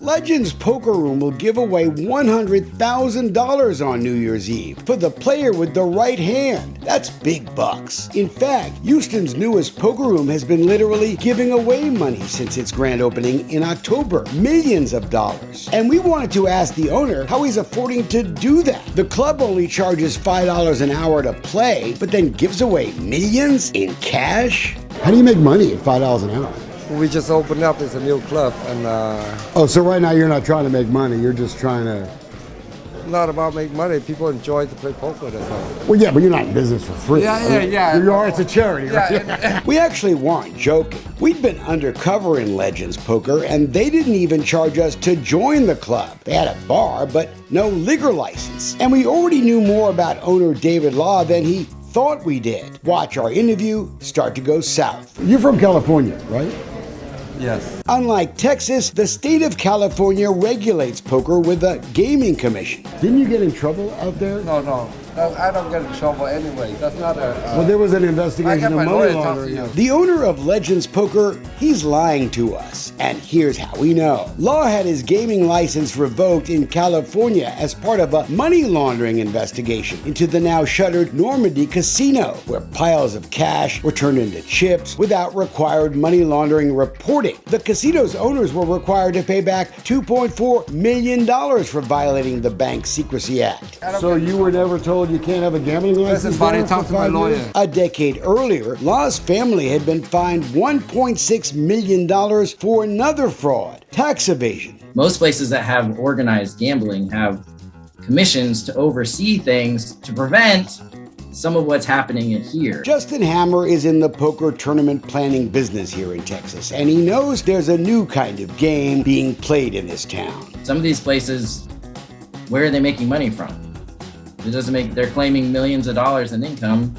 Legends Poker Room will give away $100,000 on New Year's Eve for the player with the right hand. That's big bucks. In fact, Houston's newest poker room has been literally giving away money since its grand opening in October. Millions of dollars. And we wanted to ask the owner how he's affording to do that. The club only charges $5 an hour to play, but then gives away millions in cash? How do you make money at $5 an hour? We just opened up as a new club, and Oh, so right now you're not trying to make money, you're just trying to... not about making money. People enjoy to play poker, that's all. Well, yeah, but you're not in business for free. Yeah. You are, it's a charity, right? We actually weren't joking. We'd been undercover in Legends Poker, and they didn't even charge us to join the club. They had a bar, but no liquor license. And we already knew more about owner David Law than he thought we did. Watch our interview start to go south. You're from California, right? Yes. Unlike Texas, the state of California regulates poker with a gaming commission. Didn't you get in trouble out there? No. I don't get in trouble anyway. That's not a... Well, there was an investigation of money laundering. The owner of Legends Poker, he's lying to us. And here's how we know. Law had his gaming license revoked in California as part of a money laundering investigation into the now shuttered Normandy Casino, where piles of cash were turned into chips without required money laundering reporting. The casino's owners were required to pay back $2.4 million for violating the Bank Secrecy Act. So you were never told you can't have a gambling license? Listen, buddy, talk to my lawyer. A decade earlier, Law's family had been fined $1.6 million for another fraud, tax evasion. Most places that have organized gambling have commissions to oversee things to prevent some of what's happening in here. Justin Hammer is in the poker tournament planning business here in Texas, and he knows there's a new kind of game being played in this town. Some of these places, where are they making money from? They're claiming millions of dollars in income,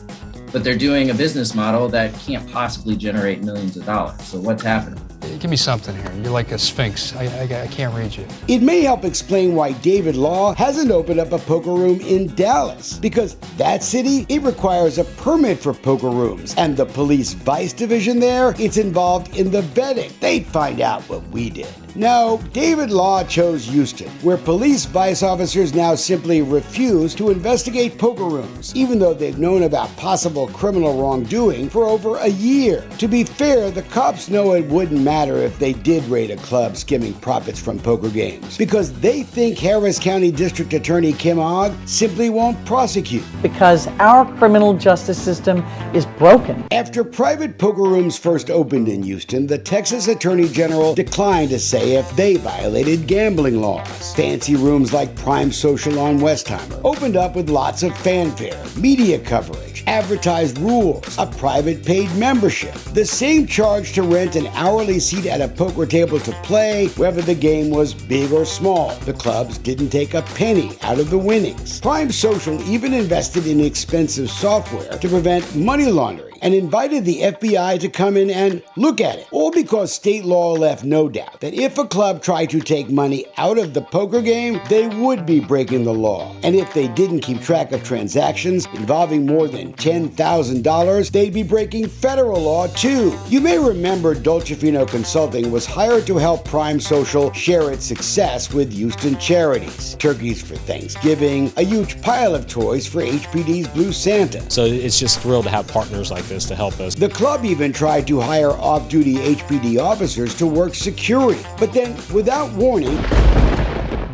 but they're doing a business model that can't possibly generate millions of dollars. So what's happening? Give me something here. You're like a sphinx. I can't read you. It may help explain why David Law hasn't opened up a poker room in Dallas, because that city, it requires a permit for poker rooms, and the police vice division there, it's involved in the vetting. They'd find out what we did. No, David Law chose Houston, where police vice officers now simply refuse to investigate poker rooms, even though they've known about possible criminal wrongdoing for over a year. To be fair, the cops know it wouldn't matter if they did raid a club skimming profits from poker games, because they think Harris County District Attorney Kim Ogg simply won't prosecute. Because our criminal justice system is broken. After private poker rooms first opened in Houston, the Texas Attorney General declined to say if they violated gambling laws. Fancy rooms like Prime Social on Westheimer opened up with lots of fanfare, media coverage, advertised rules, a private paid membership, the same charge to rent an hourly seat at a poker table to play, whether the game was big or small. The clubs didn't take a penny out of the winnings. Prime Social even invested in expensive software to prevent money laundering and invited the FBI to come in and look at it. All because state law left no doubt that if a club tried to take money out of the poker game, they would be breaking the law. And if they didn't keep track of transactions involving more than $10,000, they'd be breaking federal law too. You may remember Dolcefino Consulting was hired to help Prime Social share its success with Houston charities. Turkeys for Thanksgiving, a huge pile of toys for HPD's Blue Santa. So it's just thrilled to have partners like this to help us. The club even tried to hire off-duty HPD officers to work security, but then, without warning,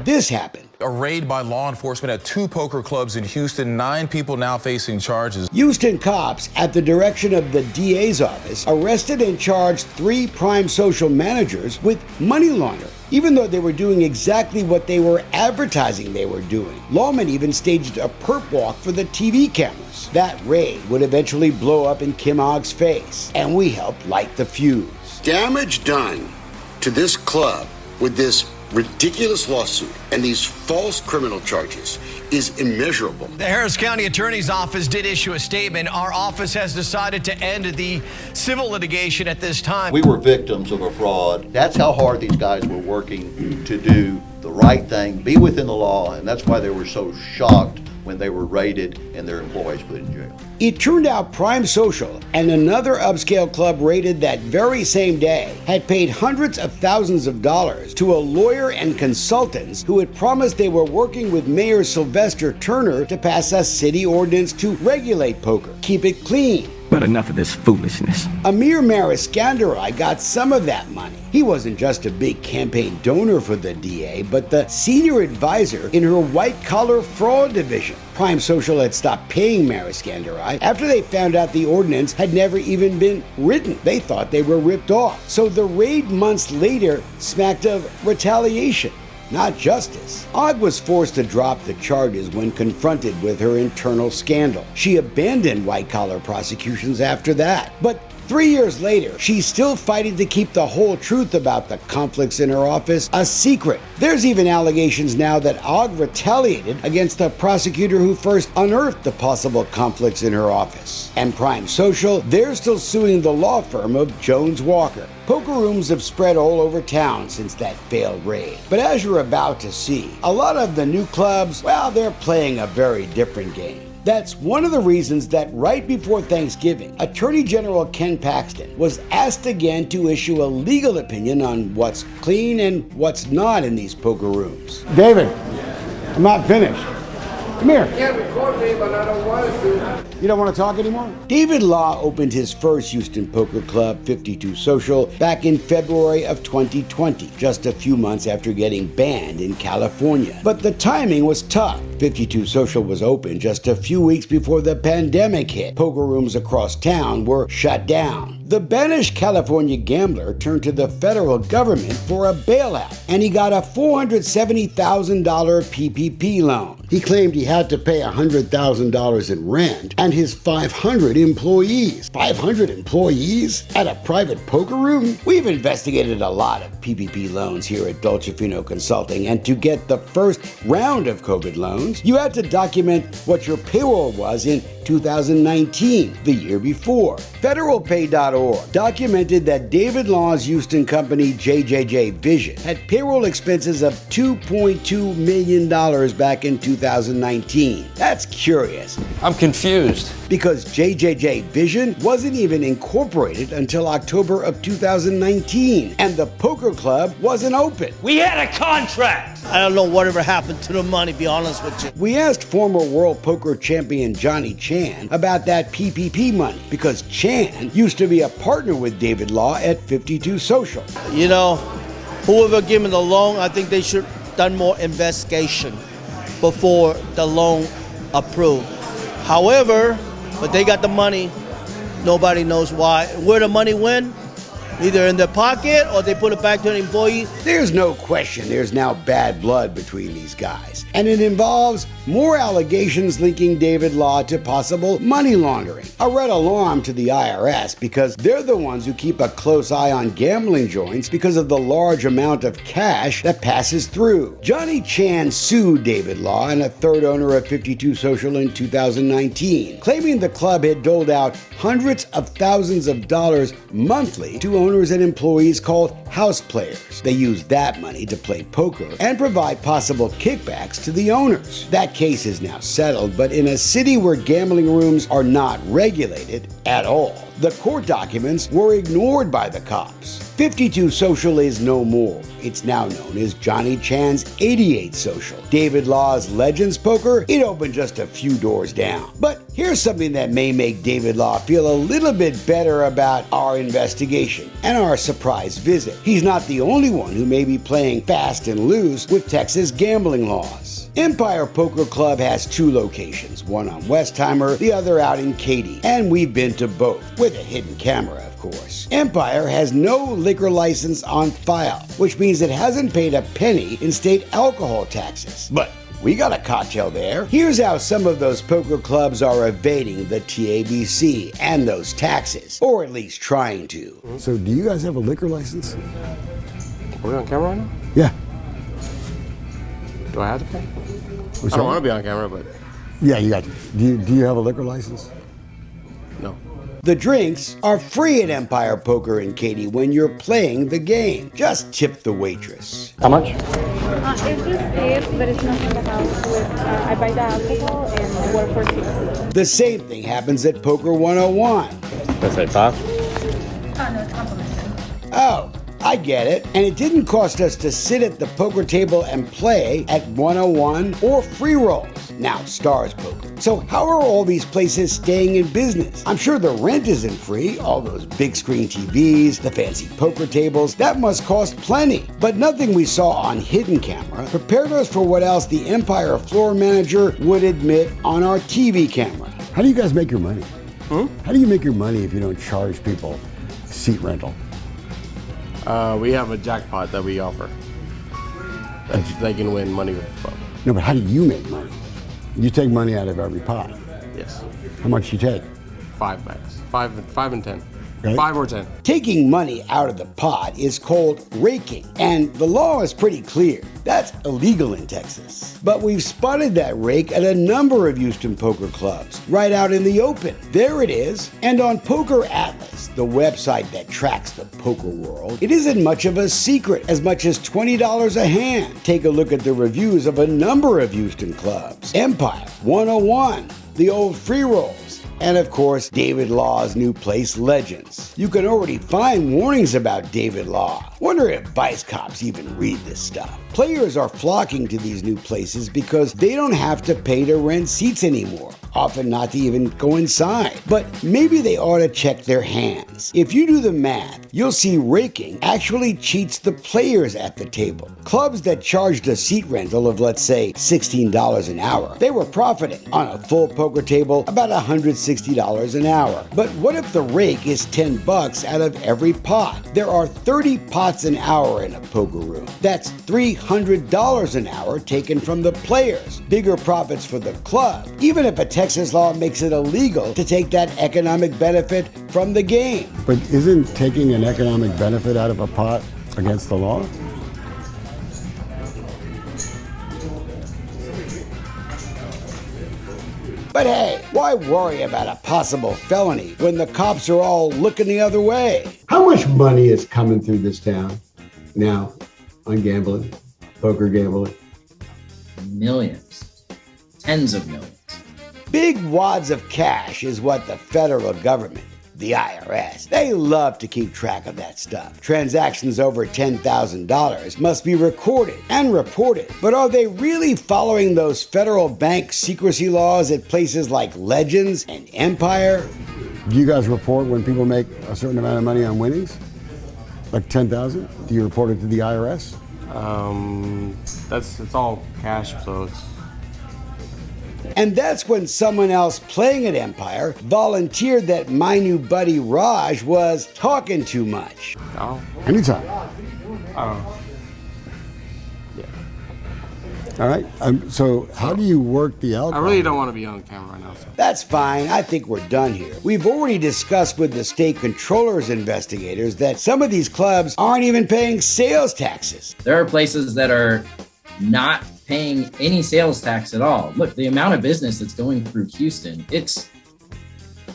this happened. A raid by law enforcement at 2 poker clubs in Houston. 9 people now facing charges. Houston cops, at the direction of the DA's office, arrested and charged 3 Prime Social managers with money laundering, even though they were doing exactly what they were advertising they were doing. Lawmen even staged a perp walk for the TV cameras. That raid would eventually blow up in Kim Ogg's face, and we helped light the fuse. Damage done to this club with this ridiculous lawsuit and these false criminal charges is immeasurable. The Harris County Attorney's Office did issue a statement. Our office has decided to end the civil litigation at this time. We were victims of a fraud. That's how hard these guys were working to do the right thing, be within the law, and that's why they were so shocked when they were raided and their employees put in jail. It turned out Prime Social and another upscale club raided that very same day had paid hundreds of thousands of dollars to a lawyer and consultants who had promised they were working with Mayor Sylvester Turner to pass a city ordinance to regulate poker, keep it clean. But enough of this foolishness. Amir Mariskandarai got some of that money. He wasn't just a big campaign donor for the DA, but the senior advisor in her white-collar fraud division. Prime Social had stopped paying Mariskandarai after they found out the ordinance had never even been written. They thought they were ripped off. So the raid months later smacked of retaliation, not justice. Ogg was forced to drop the charges when confronted with her internal scandal. She abandoned white-collar prosecutions after that. But 3 years later, she's still fighting to keep the whole truth about the conflicts in her office a secret. There's even allegations now that Ogg retaliated against the prosecutor who first unearthed the possible conflicts in her office. And Prime Social, they're still suing the law firm of Jones Walker. Poker rooms have spread all over town since that failed raid. But as you're about to see, a lot of the new clubs, well, they're playing a very different game. That's one of the reasons that right before Thanksgiving, Attorney General Ken Paxton was asked again to issue a legal opinion on what's clean and what's not in these poker rooms. David, I'm not finished. Come here. You can't record me, but I don't want to. You don't want to talk anymore? David Law opened his first Houston poker club, 52 Social, back in February of 2020, just a few months after getting banned in California. But the timing was tough. 52 Social was open just a few weeks before the pandemic hit. Poker rooms across town were shut down. The banished California gambler turned to the federal government for a bailout, and he got a $470,000 PPP loan. He claimed he had to pay $100,000 in rent and his 500 employees. 500 employees at a private poker room? We've investigated a lot of PPP loans here at Dolcefino Consulting, and to get the first round of COVID loans, you had to document what your payroll was in 2019, the year before. Federalpay.org documented that David Law's Houston company JJJ Vision had payroll expenses of $2.2 million back in 2019. That's curious. I'm confused. Because JJJ Vision wasn't even incorporated until October of 2019, and the poker club wasn't open. We had a contract! I don't know whatever happened to the money, be honest with you. We asked former world poker champion Johnny Chan about that PPP money, because Chan used to be a partner with David Law at 52 Social. You know, whoever gave me the loan, I think they should have done more investigation before the loan approved. However, but they got the money, nobody knows why. Where the money went, either in their pocket or they put it back to the employees. There's no question there's now bad blood between these guys, and it involves more allegations linking David Law to possible money laundering. A red alarm to the IRS, because they're the ones who keep a close eye on gambling joints because of the large amount of cash that passes through. Johnny Chan sued David Law and a third owner of 52 Social in 2019, claiming the club had doled out hundreds of thousands of dollars monthly to owners and employees called house players. They used that money to play poker and provide possible kickbacks to the owners. That case is now settled, but in a city where gambling rooms are not regulated at all, the court documents were ignored by the cops. 52 Social is no more. It's now known as Johnny Chan's 88 Social. David Law's Legends Poker, it opened just a few doors down. But here's something that may make David Law feel a little bit better about our investigation and our surprise visit. He's not the only one who may be playing fast and loose with Texas gambling laws. Empire Poker Club has two locations, one on Westheimer, the other out in Katy, and we've been to both, with a hidden camera, of course. Empire has no liquor license on file, which means it hasn't paid a penny in state alcohol taxes. But we got a cocktail there. Here's how some of those poker clubs are evading the TABC and those taxes, or at least trying to. So do you guys have a liquor license? Are we on camera right now? Yeah. Do I have to pay? I don't want to be on camera, but yeah, you got to. Do you have a liquor license? no. The drinks are free at Empire Poker and Katie when you're playing the game. Just tip the waitress. How much? It's just tips, but it's not in the house. I buy the alcohol and I work for tips. The same thing happens at Poker 101. Let's say 5. Oh, no, it's complimentary. Oh, I get it. And it didn't cost us to sit at the poker table and play at 101 or free rolls, now Stars Poker. So how are all these places staying in business? I'm sure the rent isn't free, all those big screen TVs, the fancy poker tables, that must cost plenty. But nothing we saw on hidden camera prepared us for what else the Empire floor manager would admit on our TV camera. How do you guys make your money? How do you make your money if you don't charge people seat rental? We have a jackpot that we offer. That they can win money with. No, but how do you make money? You take money out of every pot. Yes. How much you take? 5 bags. 5 and 10. Okay. 5 or 10. Taking money out of the pot is called raking, and the law is pretty clear. That's illegal in Texas. But we've spotted that rake at a number of Houston poker clubs, right out in the open. There it is. And on Poker Atlas, the website that tracks the poker world, it isn't much of a secret, as much as $20 a hand. Take a look at the reviews of a number of Houston clubs. Empire, 101, the old free rolls, and of course, David Law's new place, Legends. You can already find warnings about David Law. Wonder if vice cops even read this stuff. Players are flocking to these new places because they don't have to pay to rent seats anymore, often not to even go inside. But maybe they ought to check their hands. If you do the math, you'll see raking actually cheats the players at the table. Clubs that charged a seat rental of, let's say, $16 an hour, they were profiting on a full poker table about $160 an hour. But what if the rake is $10 out of every pot? There are 30 pots an hour in a poker room. That's $300 an hour taken from the players. Bigger profits for the club, even if a Texas law makes it illegal to take that economic benefit from the game. But isn't taking an economic benefit out of a pot against the law? But hey, why worry about a possible felony when the cops are all looking the other way? How much money is coming through this town now on gambling, poker gambling? Millions. Tens of millions. Big wads of cash is what the federal government, the IRS, they love to keep track of that stuff. Transactions over $10,000 must be recorded and reported. But are they really following those federal bank secrecy laws at places like Legends and Empire? Do you guys report when people make a certain amount of money on winnings? Like 10,000? Do you report it to the IRS? It's all cash flows. And that's when someone else playing at Empire volunteered that my new buddy Raj was talking too much. Oh. Anytime. Oh. Yeah. All right. So how do you work the alcohol? I really don't want to be on camera right now. So. That's fine. I think we're done here. We've already discussed with the state controller's investigators that some of these clubs aren't even paying sales taxes. There are places that are not paying any sales tax at all. Look, the amount of business that's going through Houston, it's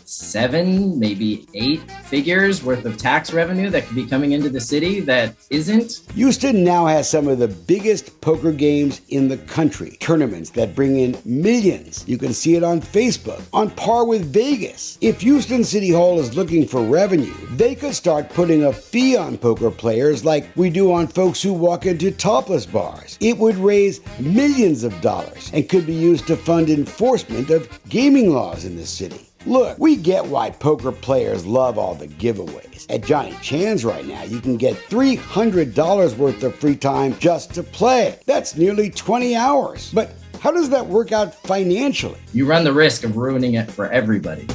7, maybe 8 figures worth of tax revenue that could be coming into the city that isn't. Houston now has some of the biggest poker games in the country. Tournaments that bring in millions. You can see it on Facebook, on par with Vegas. If Houston City Hall is looking for revenue, they could start putting a fee on poker players like we do on folks who walk into topless bars. It would raise millions of dollars and could be used to fund enforcement of gaming laws in the city. Look, we get why poker players love all the giveaways. At Johnny Chan's right now, you can get $300 worth of free time just to play. That's nearly 20 hours. But how does that work out financially? You run the risk of ruining it for everybody.